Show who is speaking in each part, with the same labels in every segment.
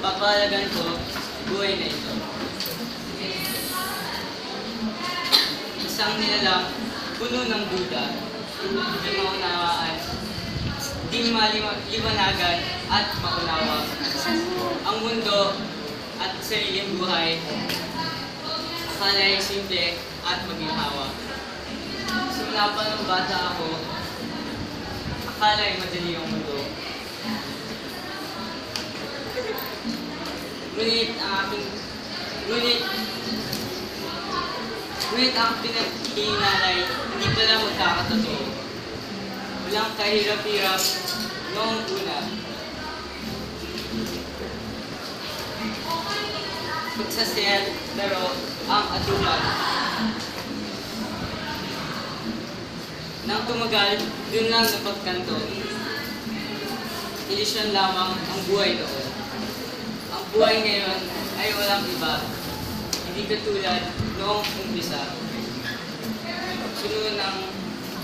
Speaker 1: Papalagan ko buhay na ito. Isang nilalang puno ng duda, di maunawaan, di maliwanagan at maunawa. Ang mundo at sariling buhay, akala ay simple at maginhawa. Simula pa ng bata ako, akala ay madali ang mundo. Ngunit ang pinaghinalay, hindi pala magkakatotoo. Walang kahirap-hirap noong una. Pagsasayal, pero ang atuman. Nang tumagal, dun lang napagkanto. Ilisyon lamang ang buhay noon. Ang buhay ngayon ay walang iba. Hindi katulad noong umpisa. Sunod ng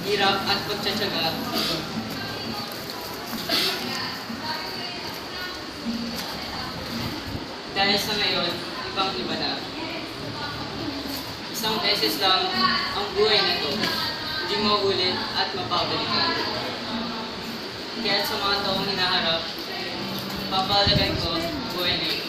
Speaker 1: hirap at pagtsatsaga. Dahil sa ngayon, ibang-iba na. Isang beses lang ang buhay na to. Hindi mauulit at mapabalikan. Kaya sa mga taong hinaharap, papalagan ko buhay na ito.